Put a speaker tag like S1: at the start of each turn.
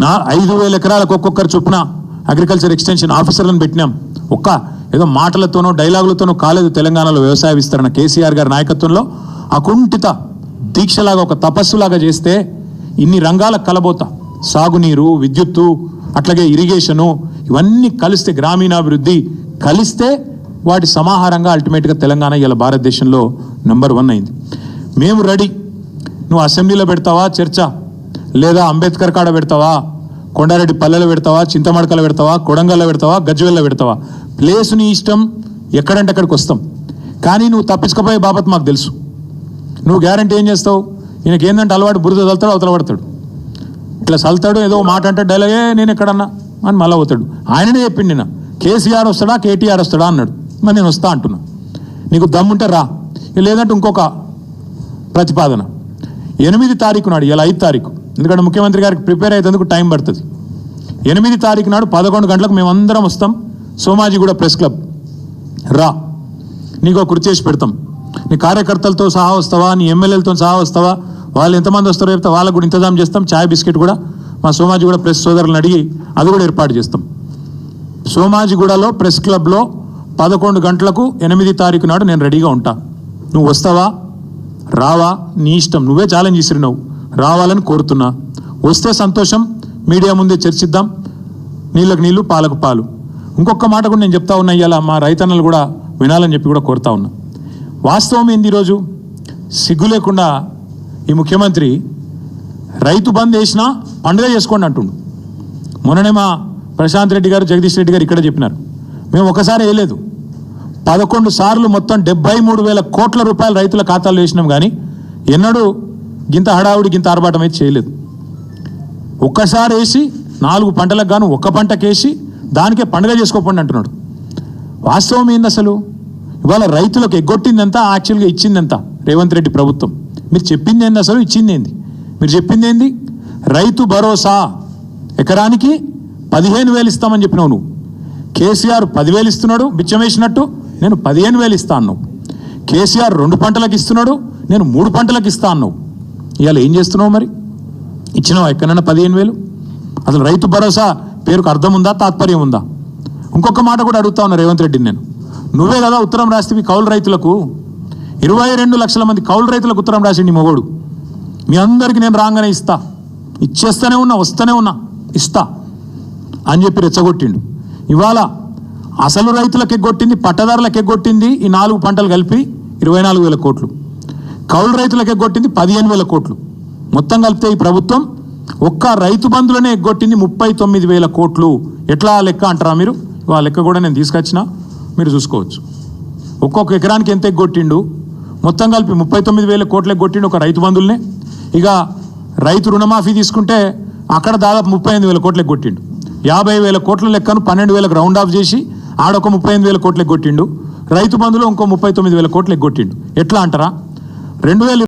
S1: నా 5,000 ఎకరాలకు ఒక్కొక్కరు చొప్పున అగ్రికల్చర్ ఎక్స్టెన్షన్ ఆఫీసర్లను పెట్టినాం. ఒక్క ఏదో మాటలతోనో డైలాగులతోనో కాలేదు. తెలంగాణలో వ్యవసాయ విస్తరణ కేసీఆర్ గారి నాయకత్వంలో అకుంఠిత దీక్షలాగా ఒక తపస్సులాగా చేస్తే ఇన్ని రంగాల కలబోత సాగునీరు, విద్యుత్తు, అట్లాగే ఇరిగేషను ఇవన్నీ కలిస్తే గ్రామీణాభివృద్ధి కలిస్తే వాటి సమాహారంగా అల్టిమేట్గా తెలంగాణ ఇలా భారతదేశంలో నెంబర్ 1 అయింది. మేము రెడీ. నువ్వు అసెంబ్లీలో పెడతావా చర్చ, లేదా అంబేద్కర్ కాడ పెడతావా, కొండారెడ్డి పల్లెలో పెడతావా, చింతమడకలో పెడతావా, కొడంగల్లో పెడతావా, గజ్వేల్లో పెడతావా, ప్లేస్ నీ ఇష్టం, ఎక్కడంటే అక్కడికి వస్తాం. కానీ నువ్వు తప్పించుకపోయే బాబత్ మాకు తెలుసు. నువ్వు గ్యారంటీ ఏం చేస్తావు? ఈయనకి ఏంటంటే అలవాటు బురద చల్తాడు, అవతల పడతాడు, ఇట్లా చల్తాడు, ఏదో మాట అంటే డైలాగే నేను ఎక్కడన్నా అని మళ్ళీ అవుతాడు. ఆయననే చెప్పిండి నిన్న కేసీఆర్ వస్తాడా కేటీఆర్ వస్తాడా అన్నాడు. మరి నేను వస్తా అంటున్నా. నీకు దమ్ముంటే రా, లేదంటే ఇంకొక ప్రతిపాదన 8 తారీఖు నాడు, ఇలా 5 తారీఖు, ఎందుకంటే ముఖ్యమంత్రి గారికి ప్రిపేర్ అయ్యేందుకు టైం పడుతుంది. 8 తారీఖు నాడు 11 గంటలకు మేమందరం వస్తాం. సోమాజిగూడ ప్రెస్ క్లబ్ రా, నీకు ఒక కృతి చేసి పెడతాం. నీ కార్యకర్తలతో సహా వస్తావా, నీ ఎమ్మెల్యేలతో సహా వస్తావా, వాళ్ళు ఎంతమంది వస్తారో చెప్తే వాళ్ళకు కూడా ఇంతజాం చేస్తాం. చాయ్ బిస్కెట్ కూడా మా సోమాజిగూడ ప్రెస్ సోదరులను అడిగి అది కూడా ఏర్పాటు చేస్తాం. సోమాజిగూడలో ప్రెస్ క్లబ్లో 11 గంటలకు 8 తారీఖు నాడు నేను రెడీగా ఉంటా. నువ్వు వస్తావా రావా నీ ఇష్టం. నువ్వే ఛాలెంజ్ ఇస్తున్నావు, రావాలని కోరుతున్నా. వస్తే సంతోషం, మీడియా ముందే చర్చిద్దాం. నీళ్ళకు నీళ్ళు, పాలకు పాలు. ఇంకొక మాట కూడా నేను చెప్తా ఉన్నా, ఇవాళ మా రైతన్నలు కూడా వినాలని చెప్పి కూడా కోరుతా ఉన్నా. వాస్తవం ఏంది, ఈరోజు సిగ్గు లేకుండా ఈ ముఖ్యమంత్రి రైతు బంద్ వేసినా పండుగ చేసుకోండి అంటుండు. మొన్ననే మా ప్రశాంత్ రెడ్డి గారు, జగదీష్ రెడ్డి గారు ఇక్కడ చెప్పినారు. మేము ఒకసారి వేయలేదు, 11 సార్లు మొత్తం 73,000 కోట్ల రూపాయలు రైతుల ఖాతాలో వేసినాం. కానీ ఎన్నడూ గింత హడావుడి, గింత ఆర్భాటం అయితే చేయలేదు. ఒక్కసారి వేసి 4 పంటలకు గాను ఒక్క పంటకేసి దానికే పండుగ చేసుకోకండి అంటున్నాడు. వాస్తవం ఏంది అసలు? ఇవాళ రైతులకు ఎగ్గొట్టిందంతా, యాక్చువల్గా ఇచ్చిందంత రేవంత్ రెడ్డి ప్రభుత్వం. మీరు చెప్పింది ఏంది అసలు, ఇచ్చింది ఏంది? మీరు చెప్పింది ఏంది? రైతు భరోసా ఎకరానికి 15,000 ఇస్తామని చెప్పినావు నువ్వు. కేసీఆర్ 10,000 ఇస్తున్నాడు బిచ్చం వేసినట్టు, నేను 15,000 ఇస్తా అన్నావు. కేసీఆర్ 2 పంటలకు ఇస్తున్నాడు, నేను 3 పంటలకు ఇస్తా అన్నావు. ఇవాళ ఏం చేస్తున్నావు మరి? ఇచ్చినావా ఎక్కడన్నా 15,000? అసలు రైతు భరోసా పేరుకు అర్థం ఉందా, తాత్పర్యం ఉందా? ఇంకొక మాట కూడా అడుగుతా ఉన్నా రేవంత్ రెడ్డిని నేను. నువ్వే కదా ఉత్తరం రాస్తే కౌలు రైతులకు 22 లక్షల మంది కౌలు రైతులకు ఉత్తరం రాసిండి మొగోడు. మీ అందరికీ నేను రాగానే ఇస్తా, ఇచ్చేస్తూనే ఉన్నా, వస్తూనే ఉన్నా, ఇస్తా అని చెప్పి రెచ్చగొట్టిండు. ఇవాళ అసలు రైతులకు ఎగ్గొట్టింది, పట్టదారులకు ఎగ్గొట్టింది ఈ 4 పంటలు కలిపి 24,000 కోట్లు, కౌలు రైతులకు ఎగ్గొట్టింది 15,000 కోట్లు. మొత్తం కలిపితే ఈ ప్రభుత్వం ఒక్క రైతు బంధులనే ఎగ్గొట్టింది 39,000 కోట్లు. ఎట్లా లెక్క అంటారా మీరు? ఆ లెక్క కూడా నేను తీసుకొచ్చిన, మీరు చూసుకోవచ్చు. ఒక్కొక్క ఎకరానికి ఎంత ఎగ్గొట్టిండు, మొత్తం కలిపి 39,000 కోట్లు ఎగ్గొట్టిండు ఒక రైతు బంధువులనే. ఇక రైతు రుణమాఫీ తీసుకుంటే అక్కడ దాదాపు 38,000 కోట్లు ఎగ్గొట్టిండు. 50,000 కోట్ల లెక్కను 12,000కు రౌండ్ ఆఫ్ చేసి ఆడొక 38,000 కోట్లు ఎగ్గొట్టిండు. రైతు బంధులో ఇంకో 39,000 కోట్లు ఎగ్గొట్టిండు. ఎట్లా అంటారా? 2000